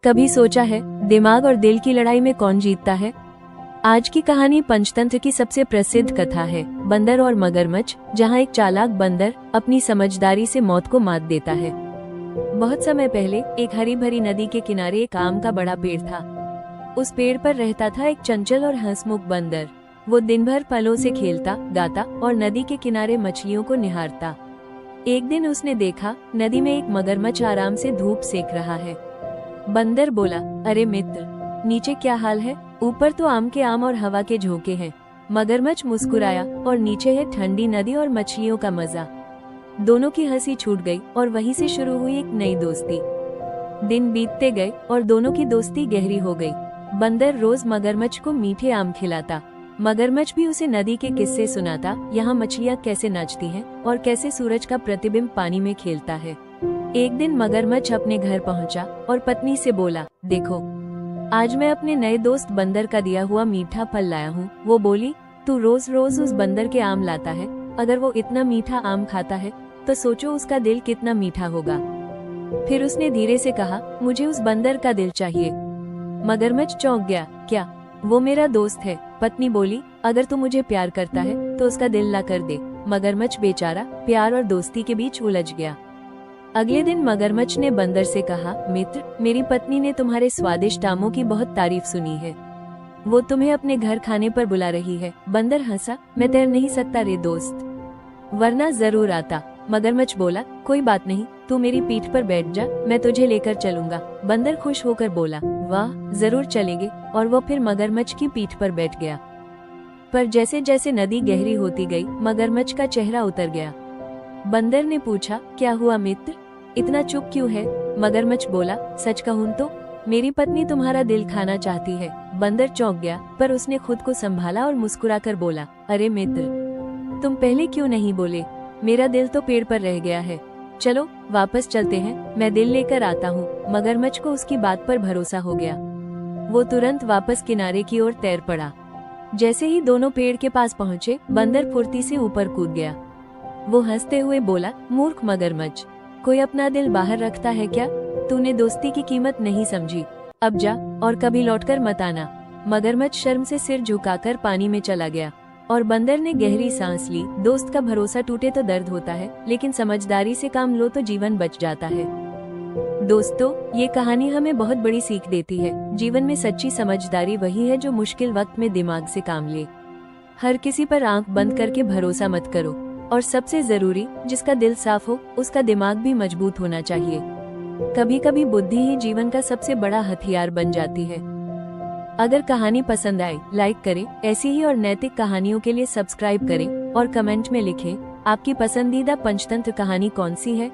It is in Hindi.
कभी सोचा है दिमाग और दिल की लड़ाई में कौन जीतता है? आज की कहानी पंचतंत्र की सबसे प्रसिद्ध कथा है, बंदर और मगरमच्छ, जहां एक चालाक बंदर अपनी समझदारी से मौत को मात देता है। बहुत समय पहले एक हरी भरी नदी के किनारे एक आम का बड़ा पेड़ था। उस पेड़ पर रहता था एक चंचल और हंसमुख बंदर। वो दिन भर फलों से खेलता, गाता और नदी के किनारे मछलियों को निहारता। एक दिन उसने देखा नदी में एक मगरमच्छ आराम से धूप सेक रहा है। बंदर बोला, अरे मित्र, नीचे क्या हाल है? ऊपर तो आम के आम और हवा के झोंके हैं। मगरमच्छ मुस्कुराया, और नीचे है ठंडी नदी और मछलियों का मजा। दोनों की हंसी छूट गई और वहीं से शुरू हुई एक नई दोस्ती। दिन बीतते गए और दोनों की दोस्ती गहरी हो गई। बंदर रोज मगरमच्छ को मीठे आम खिलाता, मगरमच्छ भी उसे नदी के किस्से सुनाता, यहाँ मछलियाँ कैसे नाचती हैं और कैसे सूरज का प्रतिबिंब पानी में खेलता है। एक दिन मगरमच्छ अपने घर पहुंचा और पत्नी से बोला, देखो, आज मैं अपने नए दोस्त बंदर का दिया हुआ मीठा फल लाया हूँ। वो बोली, तू रोज रोज उस बंदर के आम लाता है, अगर वो इतना मीठा आम खाता है तो सोचो उसका दिल कितना मीठा होगा। फिर उसने धीरे से कहा, मुझे उस बंदर का दिल चाहिए। मगरमच्छ चौंक गया, क्या? वो मेरा दोस्त है। पत्नी बोली, अगर तू मुझे प्यार करता है तो उसका दिल ला कर दे। मगरमच्छ बेचारा प्यार और दोस्ती के बीच उलझ गया। अगले दिन मगरमच्छ ने बंदर से कहा, मित्र, मेरी पत्नी ने तुम्हारे स्वादिष्ट आमों की बहुत तारीफ सुनी है। वो तुम्हें अपने घर खाने पर बुला रही है। बंदर हंसा, मैं तैर नहीं सकता रे दोस्त, वरना जरूर आता। मगरमच्छ बोला, कोई बात नहीं, तू मेरी पीठ पर बैठ जा, मैं तुझे लेकर चलूंगा। बंदर खुश होकर बोला, वाह, जरूर चलेंगे। और वो फिर मगरमच्छ की पीठ पर बैठ गया। पर जैसे जैसे नदी गहरी होती गई, मगरमच्छ का चेहरा उतर गया। बंदर ने पूछा, क्या हुआ मित्र, इतना चुप क्यों है? मगरमच्छ बोला, सच कहूं तो मेरी पत्नी तुम्हारा दिल खाना चाहती है। बंदर चौंक गया, पर उसने खुद को संभाला और मुस्कुराकर बोला, अरे मित्र, तुम पहले क्यों नहीं बोले? मेरा दिल तो पेड़ पर रह गया है। चलो वापस चलते हैं, मैं दिल लेकर आता हूँ। मगरमच्छ को उसकी बात पर भरोसा हो गया। वो तुरंत वापस किनारे की ओर तैर पड़ा। जैसे ही दोनों पेड़ के पास पहुँचे, बंदर फुर्ती से ऊपर कूद गया। वो हंसते हुए बोला, मूर्ख मगरमच्छ, कोई अपना दिल बाहर रखता है क्या? तूने दोस्ती की कीमत नहीं समझी। अब जा और कभी लौटकर मत आना। मगरमच्छ शर्म से सिर झुकाकर पानी में चला गया और बंदर ने गहरी सांस ली। दोस्त का भरोसा टूटे तो दर्द होता है, लेकिन समझदारी से काम लो तो जीवन बच जाता है। दोस्तों, ये कहानी हमें बहुत बड़ी सीख देती है। जीवन में सच्ची समझदारी वही है जो मुश्किल वक्त में दिमाग से काम ले। हर किसी पर आंख बंद करके भरोसा मत करो, और सबसे जरूरी, जिसका दिल साफ हो उसका दिमाग भी मजबूत होना चाहिए। कभी कभी बुद्धि ही जीवन का सबसे बड़ा हथियार बन जाती है। अगर कहानी पसंद आए, लाइक करें। ऐसी ही और नैतिक कहानियों के लिए सब्सक्राइब करें और कमेंट में लिखें, आपकी पसंदीदा पंचतंत्र कहानी कौन सी है।